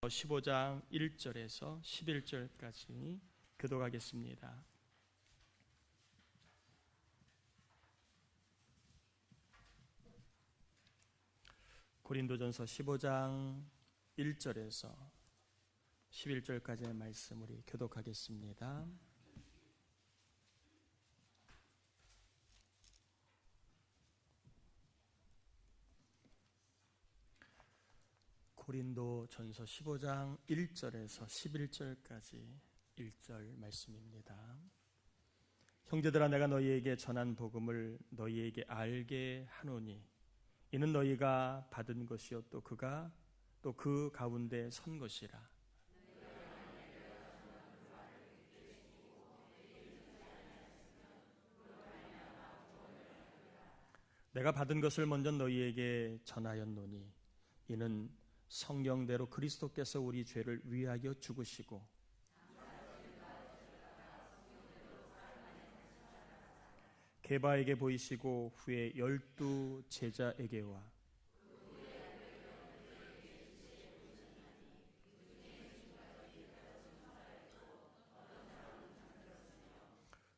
15장 1절에서 11절까지 교독하겠습니다. 고린도전서 15장 1절에서 11절까지의 말씀 우리 교독하겠습니다. 고린도전서 15장 1절에서 11절까지 1절 말씀입니다. 형제들아, 내가 너희에게 전한 복음을 너희에게 알게 하노니 이는 너희가 받은 것이요 또 그가 또 그 가운데 선 것이라. 내가 받은 것을 먼저 너희에게 전하였노니 이는 성경대로 그리스도께서 우리 죄를 위하여 죽으시고 게바에게 보이시고 후에 12 제자에게와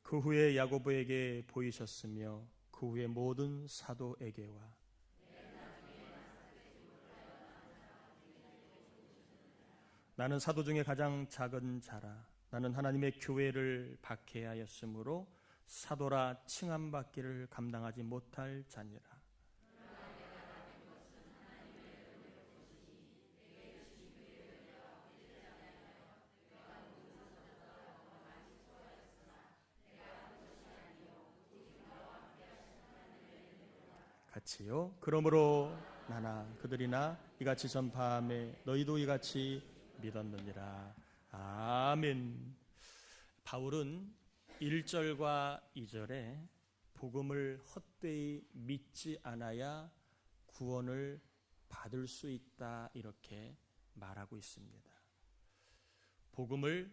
그 후에 야고보에게 보이셨으며 그 후에 모든 사도에게와 나는 사도 중에 가장 작은 자라. 나는 하나님의 교회를 박해하였으므로 사도라 칭함받기를 감당하지 못할 자니라. 같이요. 그러므로 나나 그들이나 이같이 전파함에 너희도 이같이 믿었느니라. 아멘. 바울은 1절과 2절에 복음을 헛되이 믿지 않아야 구원을 받을 수 있다 이렇게 말하고 있습니다. 복음을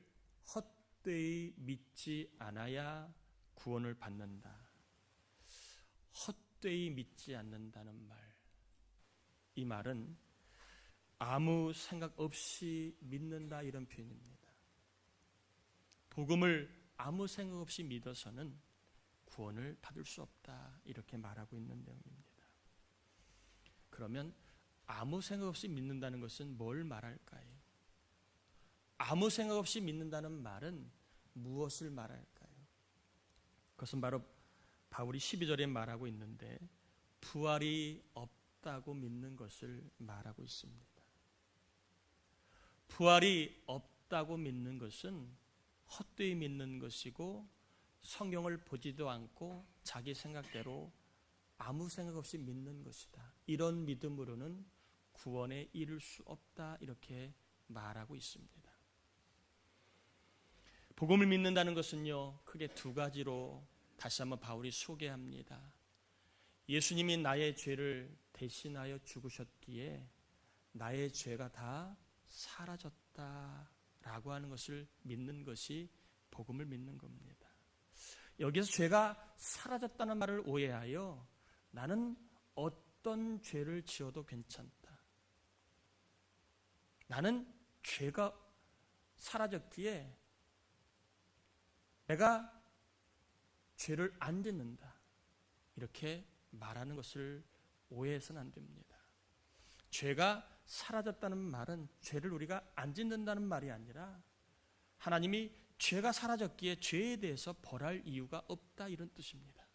헛되이 믿지 않아야 구원을 받는다. 헛되이 믿지 않는다는 말, 이 말은 아무 생각 없이 믿는다 이런 표현입니다. 복음을 아무 생각 없이 믿어서는 구원을 받을 수 없다 이렇게 말하고 있는 내용입니다. 그러면 아무 생각 없이 믿는다는 것은 뭘 말할까요? 아무 생각 없이 믿는다는 말은 무엇을 말할까요? 그것은 바로 바울이 12절에 말하고 있는데 부활이 없다고 믿는 것을 말하고 있습니다. 부활이 없다고 믿는 것은 헛되이 믿는 것이고 성경을 보지도 않고 자기 생각대로 아무 생각 없이 믿는 것이다. 이런 믿음으로는 구원에 이를 수 없다 이렇게 말하고 있습니다. 복음을 믿는다는 것은요, 크게 두 가지로 다시 한번 바울이 소개합니다. 예수님이 나의 죄를 대신하여 죽으셨기에 나의 죄가 다 사라졌다라고 하는 것을 믿는 것이 복음을 믿는 겁니다. 여기서 죄가 사라졌다는 말을 오해하여 나는 어떤 죄를 지어도 괜찮다. 나는 죄가 사라졌기에 내가 죄를 안 짓는다. 이렇게 말하는 것을 오해해서는 안 됩니다. 죄가 사라졌다는 말은 죄를 우리가 안 짓는다는 말이 아니라 하나님이 죄가 사라졌기에 죄에 대해서 벌할 이유가 없다 이런 뜻입니다.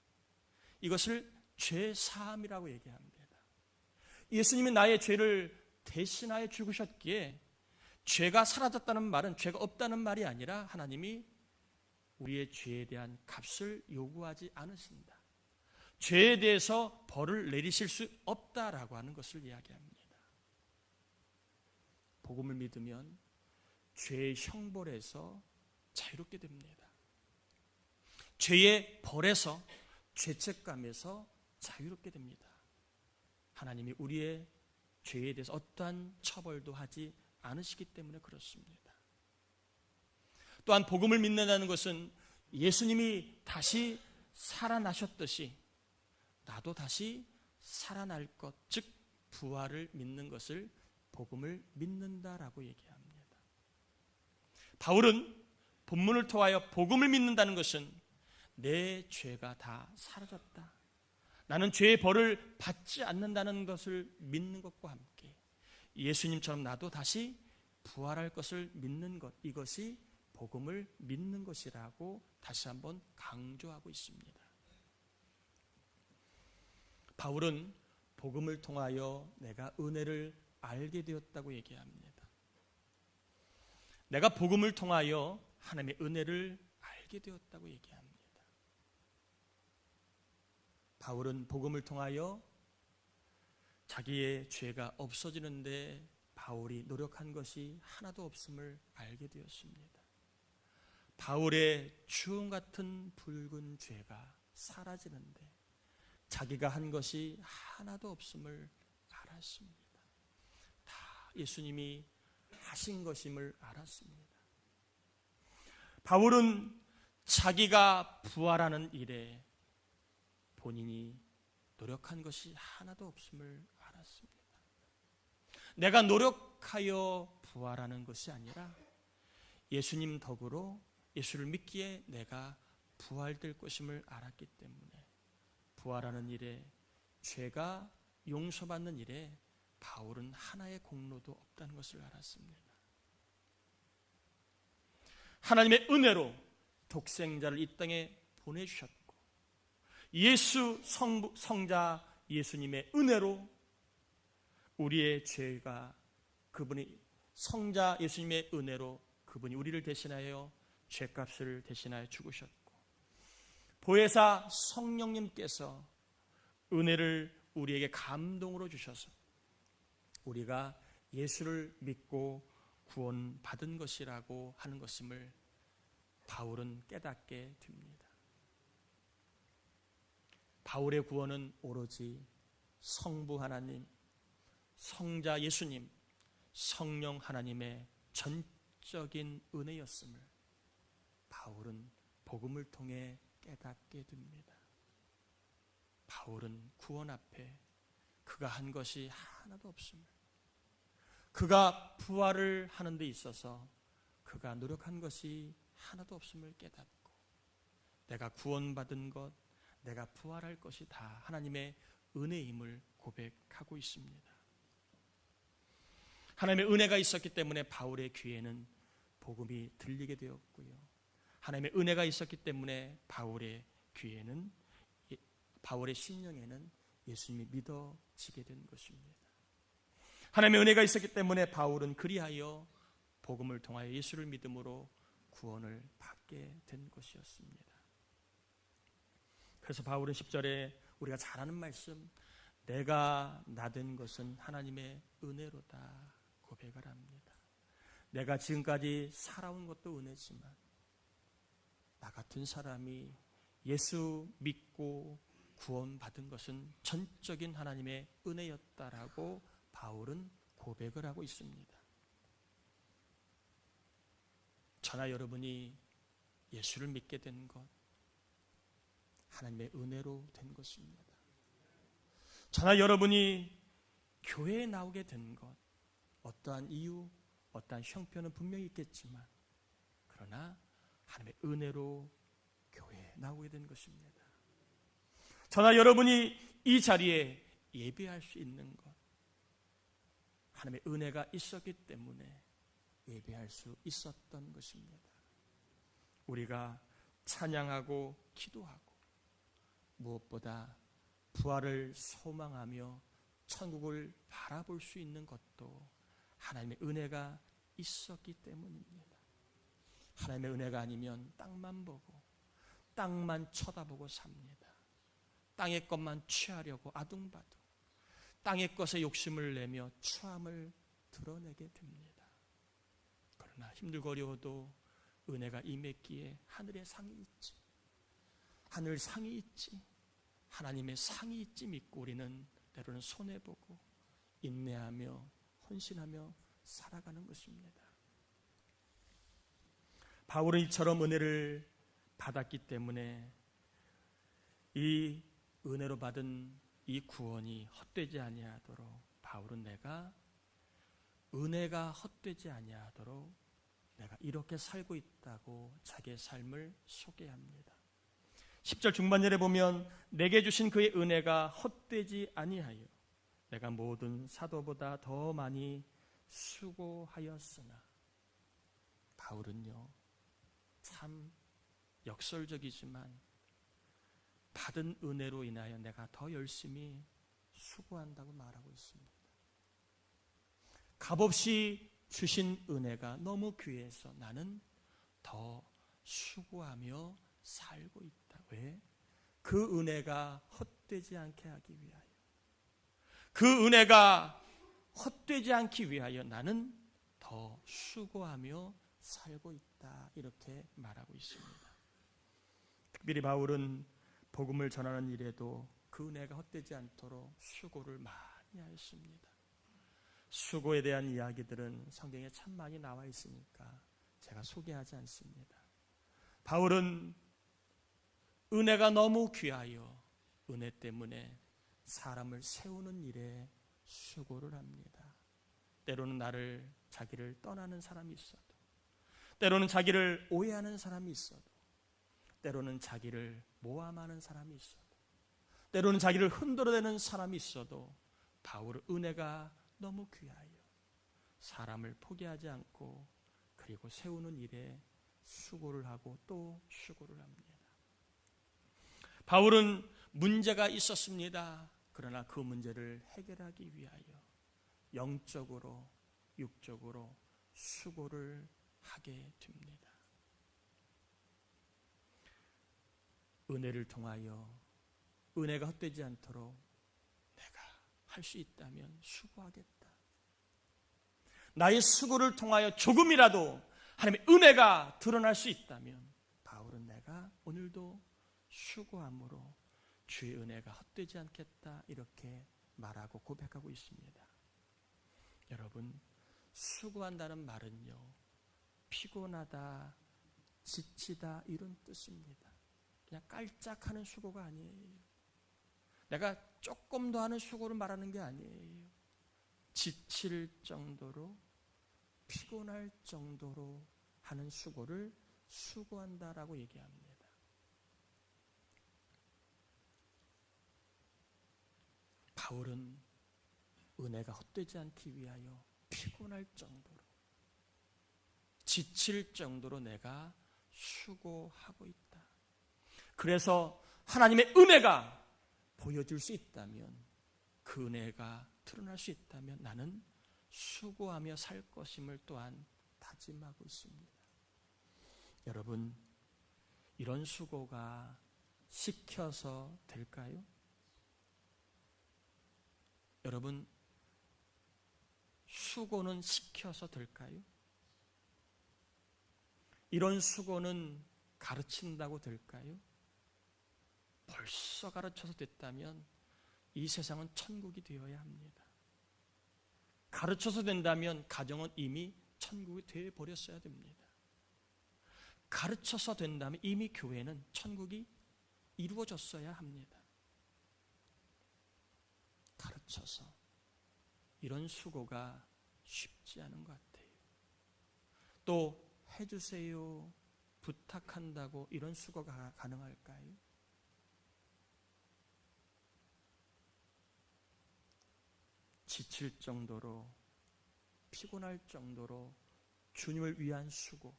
이것을 죄 사함이라고 얘기합니다. 예수님이 나의 죄를 대신하여 죽으셨기에 죄가 사라졌다는 말은 죄가 없다는 말이 아니라 하나님이 우리의 죄에 대한 값을 요구하지 않으신다. 죄에 대해서 벌을 내리실 수 없다라고 하는 것을 이야기합니다. 복음을 믿으면 죄의 형벌에서 자유롭게 됩니다. 죄의 벌에서, 죄책감에서 자유롭게 됩니다. 하나님이 우리의 죄에 대해서 어떠한 처벌도 하지 않으시기 때문에 그렇습니다. 또한 복음을 믿는다는 것은 예수님이 다시 살아나셨듯이 나도 다시 살아날 것, 즉 부활을 믿는 것을 복음을 믿는다라고 얘기합니다. 바울은 본문을 통하여 복음을 믿는다는 것은 내 죄가 다 사라졌다, 나는 죄의 벌을 받지 않는다는 것을 믿는 것과 함께 예수님처럼 나도 다시 부활할 것을 믿는 것, 이것이 복음을 믿는 것이라고 다시 한번 강조하고 있습니다. 바울은 복음을 통하여 내가 은혜를 알게 되었다고 얘기합니다. 내가 복음을 통하여 하나님의 은혜를 알게 되었다고 얘기합니다. 바울은 복음을 통하여 자기의 죄가 없어지는데 바울이 노력한 것이 하나도 없음을 알게 되었습니다. 바울의 주홍 같은 붉은 죄가 사라지는데 자기가 한 것이 하나도 없음을 알았습니다. 다 예수님이 하신 것임을 알았습니다. 바울은 자기가 부활하는 일에 본인이 노력한 것이 하나도 없음을 알았습니다. 내가 노력하여 부활하는 것이 아니라 예수님 덕으로 예수를 믿기에 내가 부활될 것임을 알았기 때문에 부활하는 일에, 죄가 용서받는 일에 바울은 하나의 공로도 없다는 것을 알았습니다. 하나님의 은혜로 독생자를 이 땅에 보내주셨고 예수 성자 예수님의 은혜로 우리의 죄가, 그분이 성자 예수님의 은혜로 그분이 우리를 대신하여 죄값을 대신하여 죽으셨고 보혜사 성령님께서 은혜를 우리에게 감동으로 주셔서 우리가 예수를 믿고 구원받은 것이라고 하는 것임을 바울은 깨닫게 됩니다. 바울의 구원은 오로지 성부 하나님, 성자 예수님, 성령 하나님의 전적인 은혜였음을 바울은 복음을 통해 깨닫게 됩니다. 바울은 구원 앞에 그가 한 것이 하나도 없음을, 그가 부활을 하는 데 있어서 그가 노력한 것이 하나도 없음을 깨닫고 내가 구원받은 것, 내가 부활할 것이 다 하나님의 은혜임을 고백하고 있습니다. 하나님의 은혜가 있었기 때문에 바울의 귀에는 복음이 들리게 되었고요. 하나님의 은혜가 있었기 때문에 바울의 귀에는, 바울의 심령에는 예수님이 믿어지게 된 것입니다. 하나님의 은혜가 있었기 때문에 바울은 그리하여 복음을 통하여 예수를 믿음으로 구원을 받게 된 것이었습니다. 그래서 바울은 10절에 우리가 잘 아는 말씀, 내가 나된 것은 하나님의 은혜로다 고백을 합니다. 내가 지금까지 살아온 것도 은혜지만 나 같은 사람이 예수 믿고 구원받은 것은 전적인 하나님의 은혜였다라고 바울은 고백을 하고 있습니다. 저나 여러분이 예수를 믿게 된 것, 하나님의 은혜로 된 것입니다. 저나 여러분이 교회에 나오게 된 것, 어떠한 이유, 어떠한 형편은 분명히 있겠지만 그러나 하나님의 은혜로 교회에 나오게 된 것입니다. 저나 여러분이 이 자리에 예배할 수 있는 것, 하나님의 은혜가 있었기 때문에 예배할 수 있었던 것입니다. 우리가 찬양하고 기도하고 무엇보다 부활을 소망하며 천국을 바라볼 수 있는 것도 하나님의 은혜가 있었기 때문입니다. 하나님의 은혜가 아니면 땅만 보고 땅만 쳐다보고 삽니다. 땅의 것만 취하려고 아둥바둥 땅의 것에 욕심을 내며 추함을 드러내게 됩니다. 그러나 힘들고 어려워도 은혜가 임했기에 하늘의 상이 있지, 하늘 상이 있지, 하나님의 상이 있지 믿고 우리는 때로는 손해보고 인내하며 헌신하며 살아가는 것입니다. 바울은 이처럼 은혜를 받았기 때문에 이 은혜로 받은 이 구원이 헛되지 아니하도록 바울은 내가 은혜가 헛되지 아니하도록 내가 이렇게 살고 있다고 자기의 삶을 소개합니다. 10절 중반절에 보면 내게 주신 그의 은혜가 헛되지 아니하여 내가 모든 사도보다 더 많이 수고하였으나. 바울은요, 참 역설적이지만 받은 은혜로 인하여 내가 더 열심히 수고한다고 말하고 있습니다. 값없이 주신 은혜가 너무 귀해서 나는 더 수고하며 살고 있다. 왜? 그 은혜가 헛되지 않게 하기 위하여. 그 은혜가 헛되지 않기 위하여 나는 더 수고하며 살고 있다. 이렇게 말하고 있습니다. 특별히 바울은 복음을 전하는 일에도 그 은혜가 헛되지 않도록 수고를 많이 하였습니다. 수고에 대한 이야기들은 성경에 참 많이 나와 있으니까 제가 소개하지 않습니다. 바울은 은혜가 너무 귀하여 은혜 때문에 사람을 세우는 일에 수고를 합니다. 때로는 자기를 떠나는 사람이 있어도, 때로는 자기를 오해하는 사람이 있어도, 때로는 자기를 모함하는 사람이 있어도, 때로는 자기를 흔들어대는 사람이 있어도 바울은 은혜가 너무 귀하여 사람을 포기하지 않고 그리고 세우는 일에 수고를 하고 또 수고를 합니다. 바울은 문제가 있었습니다. 그러나 그 문제를 해결하기 위하여 영적으로 육적으로 수고를 하게 됩니다. 은혜를 통하여 은혜가 헛되지 않도록 내가 할 수 있다면 수고하겠다. 나의 수고를 통하여 조금이라도 하나님의 은혜가 드러날 수 있다면 바울은 내가 오늘도 수고함으로 주의 은혜가 헛되지 않겠다 이렇게 말하고 고백하고 있습니다. 여러분, 수고한다는 말은요, 피곤하다, 지치다 이런 뜻입니다. 그냥 깔짝하는 수고가 아니에요. 내가 조금 더 하는 수고를 말하는 게 아니에요. 지칠 정도로, 피곤할 정도로 하는 수고를 수고한다라고 얘기합니다. 바울은 은혜가 헛되지 않기 위하여 피곤할 정도로, 지칠 정도로 내가 수고하고 있다. 그래서 하나님의 은혜가 보여줄 수 있다면, 그 은혜가 드러날 수 있다면 나는 수고하며 살 것임을 또한 다짐하고 있습니다. 여러분, 이런 수고가 시켜서 될까요? 여러분, 수고는 시켜서 될까요? 이런 수고는 가르친다고 될까요? 벌써 가르쳐서 됐다면 이 세상은 천국이 되어야 합니다. 가르쳐서 된다면 가정은 이미 천국이 되어버렸어야 됩니다. 가르쳐서 된다면 이미 교회는 천국이 이루어졌어야 합니다. 가르쳐서 이런 수고가 쉽지 않은 것 같아요. 또 해주세요, 부탁한다고 이런 수고가 가능할까요? 지칠 정도로, 피곤할 정도로 주님을 위한 수고,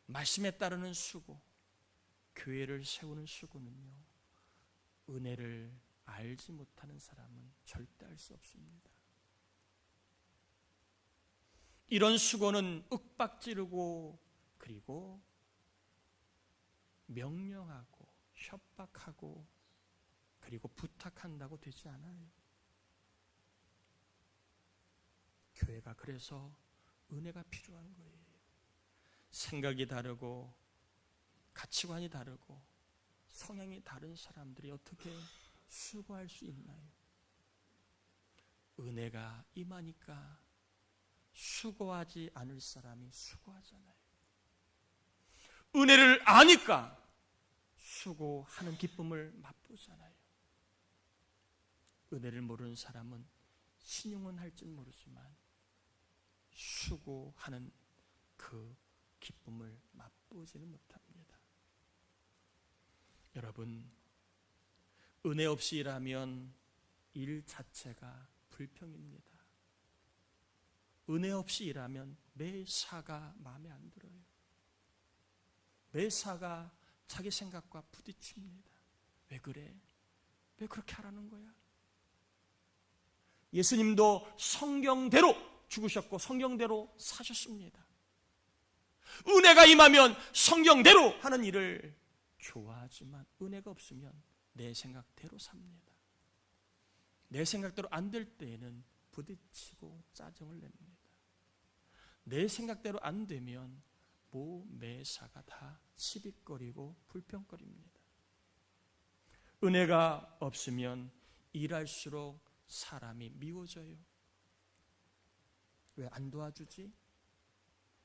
말씀에 따르는 수고, 교회를 세우는 수고는요, 은혜를 알지 못하는 사람은 절대 할 수 없습니다. 이런 수고는 윽박지르고 그리고 명령하고 협박하고 그리고 부탁한다고 되지 않아요. 교회가 그래서 은혜가 필요한 거예요. 생각이 다르고 가치관이 다르고 성향이 다른 사람들이 어떻게 수고할 수 있나요? 은혜가 임하니까 수고하지 않을 사람이 수고하잖아요. 은혜를 아니까 수고하는 기쁨을 맛보잖아요. 은혜를 모르는 사람은 신용은 할지 모르지만 수고하는 그 기쁨을 맛보지는 못합니다. 여러분, 은혜 없이 일하면 일 자체가 불평입니다. 은혜 없이 일하면 매사가 마음에 안 들어요. 매사가 자기 생각과 부딪힙니다. 왜 그래? 왜 그렇게 하라는 거야? 예수님도 성경대로 죽으셨고 성경대로 사셨습니다. 은혜가 임하면 성경대로 하는 일을 좋아하지만 은혜가 없으면 내 생각대로 삽니다. 내 생각대로 안 될 때에는 부딪히고 짜증을 냅니다. 내 생각대로 안 되면 매사가 다 시비거리고 불평거립니다. 은혜가 없으면 일할수록 사람이 미워져요. 왜 안 도와주지?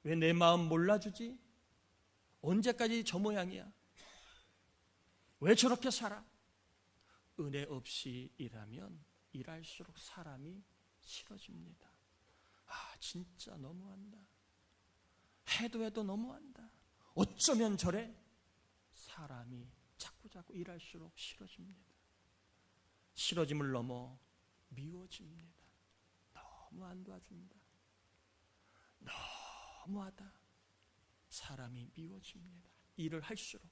왜 내 마음 몰라주지? 언제까지 저 모양이야? 왜 저렇게 살아? 은혜 없이 일하면 일할수록 사람이 싫어집니다. 아, 진짜 너무한다. 해도 너무한다. 어쩌면 저래? 사람이 자꾸 일할수록 싫어집니다. 싫어짐을 넘어 미워집니다. 너무 안 도와준다. 너무하다. 사람이 미워집니다. 일을 할수록.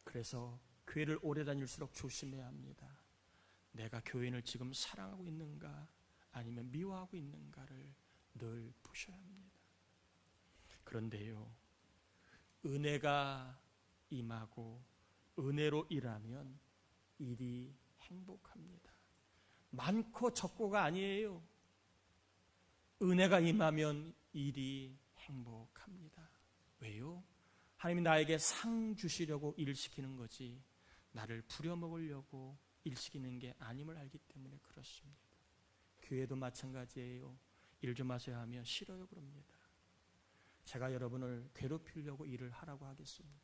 그래서 교회를 오래 다닐수록 조심해야 합니다. 내가 교인을 지금 사랑하고 있는가 아니면 미워하고 있는가를 늘 보셔야 합니다. 그런데요, 은혜가 임하고 은혜로 일하면 일이 행복합니다. 많고 적고가 아니에요. 은혜가 임하면 일이 행복합니다. 왜요? 하나님이 나에게 상 주시려고 일 시키는 거지 나를 부려먹으려고 일 시키는 게 아님을 알기 때문에 그렇습니다. 교회도 마찬가지예요. 일 좀 하셔야 하면 싫어요 그럽니다. 제가 여러분을 괴롭히려고 일을 하라고 하겠습니다.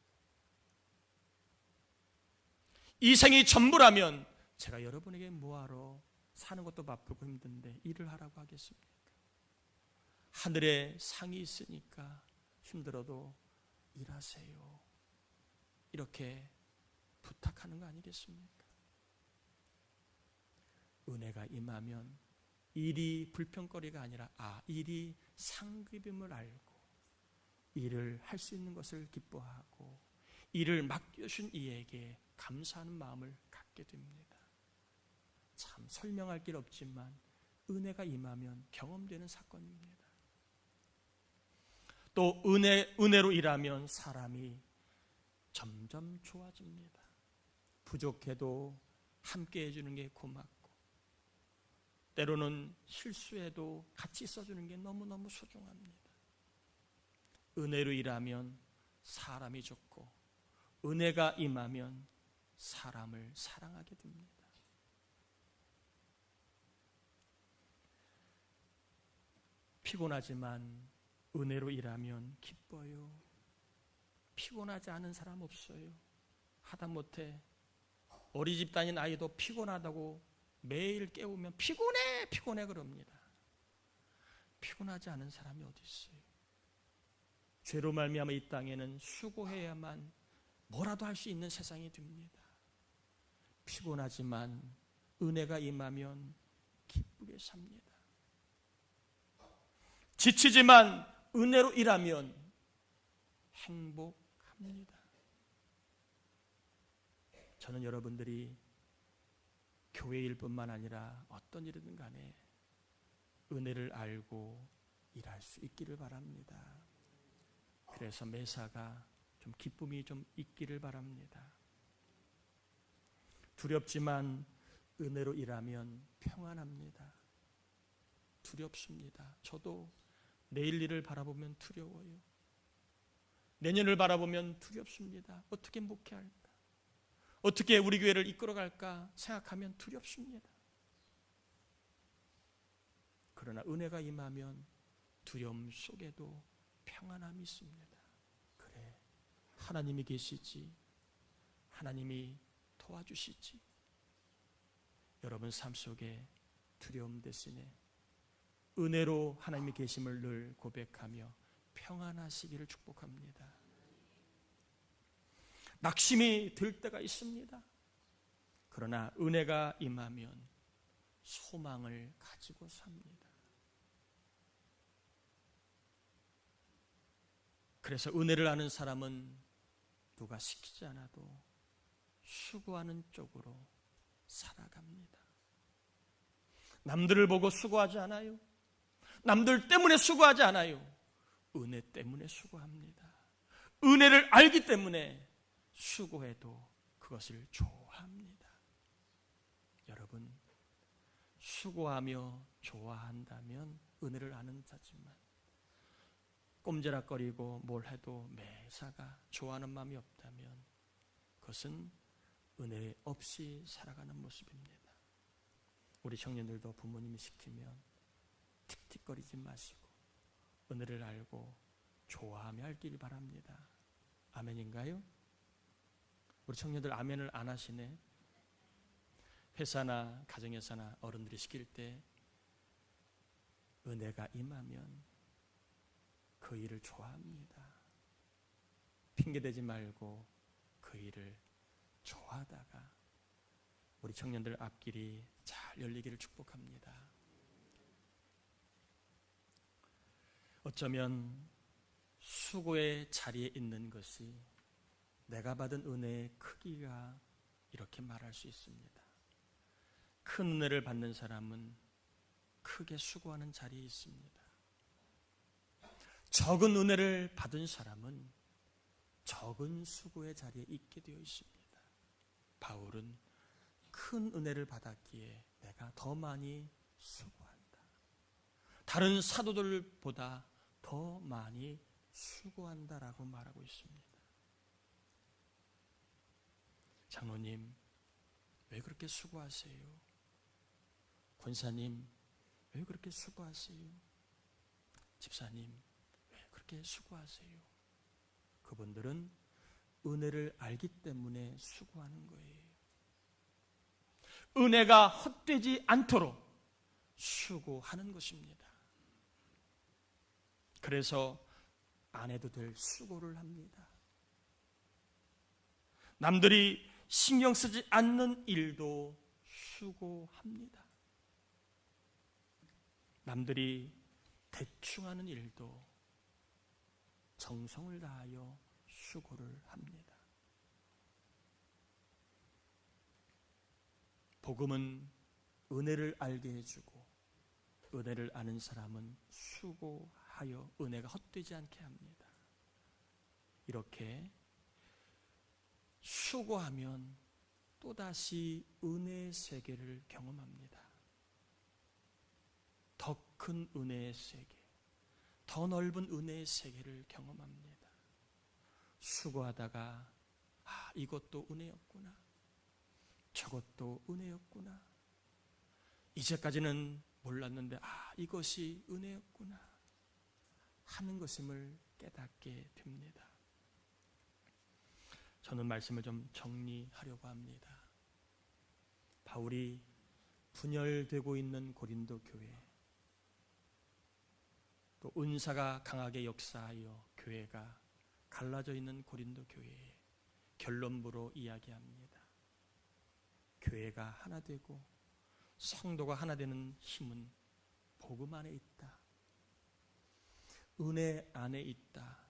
이 생이 전부라면 제가 여러분에게 뭐하러 사는 것도 바쁘고 힘든데 일을 하라고 하겠습니까? 하늘에 상이 있으니까 힘들어도 일하세요. 이렇게 부탁하는 거 아니겠습니까? 은혜가 임하면 일이 불평거리가 아니라 일이 상급임을 알고 일을 할 수 있는 것을 기뻐하고 일을 맡겨준 이에게 감사하는 마음을 갖게 됩니다. 참 설명할 길 없지만 은혜가 임하면 경험되는 사건입니다. 또 은혜로 일하면 사람이 점점 좋아집니다. 부족해도 함께 해주는 게 고맙고 때로는 실수해도 같이 써주는 게 너무너무 소중합니다. 은혜로 일하면 사람이 좋고 은혜가 임하면 사람을 사랑하게 됩니다. 피곤하지만 은혜로 일하면 기뻐요. 피곤하지 않은 사람 없어요. 하다못해 어린이집 다닌 아이도 피곤하다고 매일 깨우면 피곤해 그럽니다. 피곤하지 않은 사람이 어디 있어요? 죄로 말미암아 이 땅에는 수고해야만 뭐라도 할 수 있는 세상이 됩니다. 피곤하지만 은혜가 임하면 기쁘게 삽니다. 지치지만 은혜로 일하면 행복합니다. 저는 여러분들이 교회 일뿐만 아니라 어떤 일이든 간에 은혜를 알고 일할 수 있기를 바랍니다. 그래서 매사가 좀 기쁨이 좀 있기를 바랍니다. 두렵지만 은혜로 일하면 평안합니다. 두렵습니다. 저도 내일 일을 바라보면 두려워요. 내년을 바라보면 두렵습니다. 어떻게 목회할까? 어떻게 우리 교회를 이끌어갈까 생각하면 두렵습니다. 그러나 은혜가 임하면 두려움 속에도 평안함이 있습니다. 그래, 하나님이 계시지. 하나님이 도와주시지. 여러분 삶 속에 두려움 대신에 은혜로 하나님의 계심을 늘 고백하며 평안하시기를 축복합니다. 낙심이 들 때가 있습니다. 그러나 은혜가 임하면 소망을 가지고 삽니다. 그래서 은혜를 아는 사람은 누가 시키지 않아도 수고하는 쪽으로 살아갑니다. 남들을 보고 수고하지 않아요. 남들 때문에 수고하지 않아요. 은혜 때문에 수고합니다. 은혜를 알기 때문에 수고해도 그것을 좋아합니다. 여러분, 수고하며 좋아한다면 은혜를 아는 자지만 꼼지락거리고 뭘 해도 매사가 좋아하는 마음이 없다면 그것은 은혜 없이 살아가는 모습입니다. 우리 청년들도 부모님이 시키면 틱틱거리지 마시고 은혜를 알고 좋아하며 할길 바랍니다. 아멘인가요? 우리 청년들 아멘을 안 하시네. 회사나 가정에서나 어른들이 시킬 때 은혜가 임하면 그 일을 좋아합니다. 핑계대지 말고 그 일을 좋아하다가 우리 청년들 앞길이 잘 열리기를 축복합니다. 어쩌면 수고의 자리에 있는 것이 내가 받은 은혜의 크기가 이렇게 말할 수 있습니다. 큰 은혜를 받는 사람은 크게 수고하는 자리에 있습니다. 적은 은혜를 받은 사람은 적은 수고의 자리에 있게 되어 있습니다. 바울은 큰 은혜를 받았기에 내가 더 많이 수고한다. 다른 사도들보다 더 많이 수고한다라고 말하고 있습니다. 장로님, 왜 그렇게 수고하세요? 권사님, 왜 그렇게 수고하세요? 집사님, 왜 그렇게 수고하세요? 그분들은 은혜를 알기 때문에 수고하는 거예요. 은혜가 헛되지 않도록 수고하는 것입니다. 그래서 안 해도 될 수고를 합니다. 남들이 신경 쓰지 않는 일도 수고합니다. 남들이 대충 하는 일도 정성을 다하여 수고를 합니다. 복음은 은혜를 알게 해주고 은혜를 아는 사람은 수고하여 은혜가 헛되지 않게 합니다. 이렇게 수고하면 또다시 은혜의 세계를 경험합니다. 더 큰 은혜의 세계, 더 넓은 은혜의 세계를 경험합니다. 수고하다가 이것도 은혜였구나, 저것도 은혜였구나, 이제까지는 몰랐는데 이것이 은혜였구나 하는 것임을 깨닫게 됩니다. 저는 말씀을 좀 정리하려고 합니다. 바울이 분열되고 있는 고린도 교회, 또 은사가 강하게 역사하여 교회가 갈라져 있는 고린도 교회의 결론부로 이야기합니다. 교회가 하나 되고 성도가 하나 되는 힘은 복음 안에 있다. 은혜 안에 있다.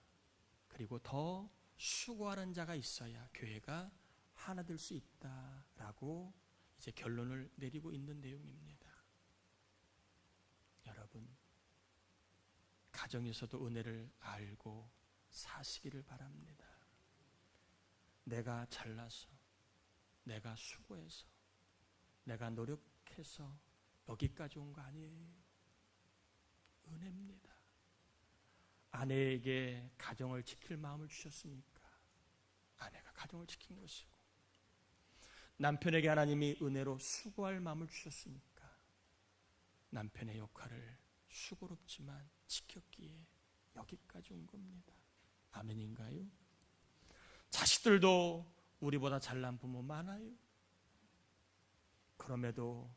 그리고 더 수고하는 자가 있어야 교회가 하나 될 수 있다라고 이제 결론을 내리고 있는 내용입니다. 여러분, 가정에서도 은혜를 알고 사시기를 바랍니다. 내가 잘나서, 내가 수고해서, 내가 노력해서 여기까지 온 거 아니에요. 은혜입니다. 아내에게 가정을 지킬 마음을 주셨으니까 아내가 가정을 지킨 것이고, 남편에게 하나님이 은혜로 수고할 마음을 주셨으니까 남편의 역할을 수고롭지만 지켰기에 여기까지 온 겁니다. 아멘인가요? 자식들도 우리보다 잘난 부모 많아요. 그럼에도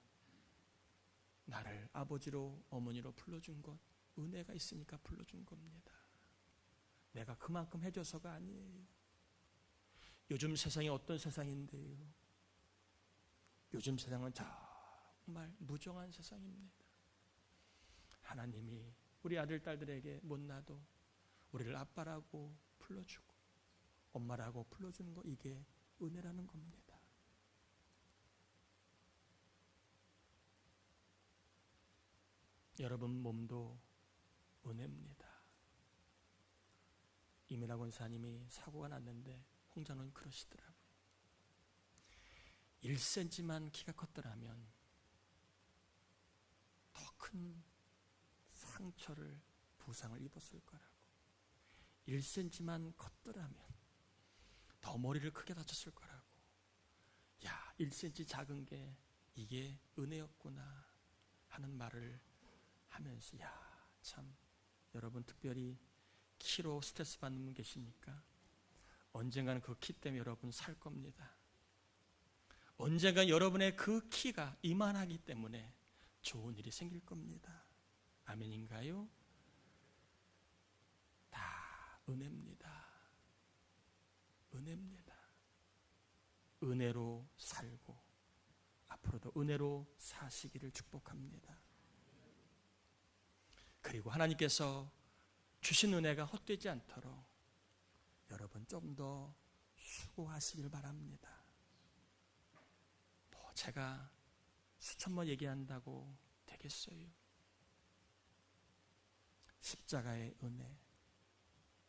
나를 아버지로 어머니로 불러준 것, 은혜가 있으니까 불러준 겁니다. 내가 그만큼 해줘서가 아니에요. 요즘 세상이 어떤 세상인데요? 요즘 세상은 정말 무정한 세상입니다. 하나님이 우리 아들, 딸들에게 못나도 우리를 아빠라고 불러주고 엄마라고 불러주는 거, 이게 은혜라는 겁니다. 여러분 몸도 은혜입니다. 이민아 권사님이 사고가 났는데 홍장로는 그러시더라고요. 1cm만 키가 컸더라면 더 큰 상처를, 부상을 입었을 거라고. 1cm만 컸더라면 더 머리를 크게 다쳤을 거라고. 야, 1cm 작은 게 이게 은혜였구나 하는 말을 하면서, 야, 참, 여러분 특별히 키로 스트레스 받는 분 계십니까? 언젠가는 그 키 때문에 여러분 살 겁니다. 언젠가 여러분의 그 키가 이만하기 때문에 좋은 일이 생길 겁니다. 아멘인가요? 다 은혜입니다. 은혜입니다. 은혜로 살고 앞으로도 은혜로 사시기를 축복합니다. 그리고 하나님께서 주신 은혜가 헛되지 않도록 여러분 좀 더 수고하시길 바랍니다. 제가 수천 번 얘기한다고 되겠어요? 십자가의 은혜,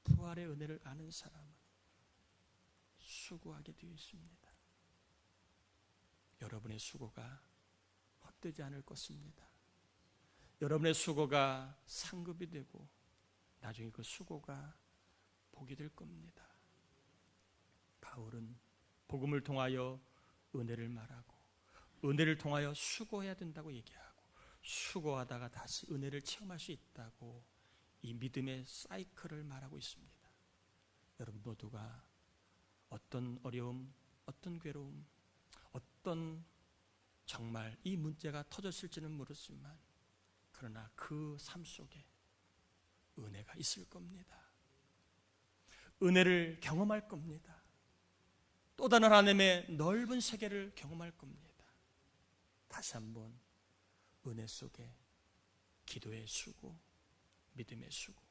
부활의 은혜를 아는 사람은 수고하게 되어 있습니다. 여러분의 수고가 헛되지 않을 것입니다. 여러분의 수고가 상급이 되고 나중에 그 수고가 복이 될 겁니다. 바울은 복음을 통하여 은혜를 말하고 은혜를 통하여 수고해야 된다고 얘기하고 수고하다가 다시 은혜를 체험할 수 있다고 이 믿음의 사이클을 말하고 있습니다. 여러분 모두가 어떤 어려움, 어떤 괴로움, 어떤 정말 이 문제가 터졌을지는 모르지만 그러나 그 삶 속에 은혜가 있을 겁니다. 은혜를 경험할 겁니다. 또 다른 하나님의 넓은 세계를 경험할 겁니다. 다시 한번 은혜 속에 기도의 수고, 믿음의 수고,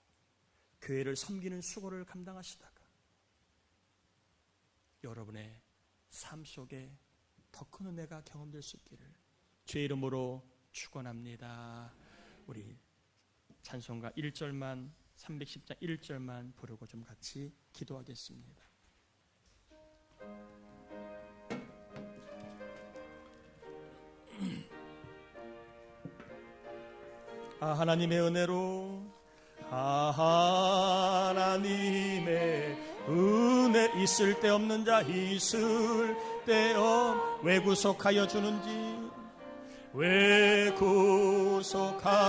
교회를 섬기는 수고를 감당하시다가 여러분의 삶 속에 더 큰 은혜가 경험될 수 있기를 주의 이름으로 축원합니다. 우리 찬송가 1절만 310장 1절만 부르고 좀 같이 기도하겠습니다. 하나님의 은혜로 하나님의 은혜 있을 때 없는 자 있을 때 왜 구속하여 주는지 왜 구속하여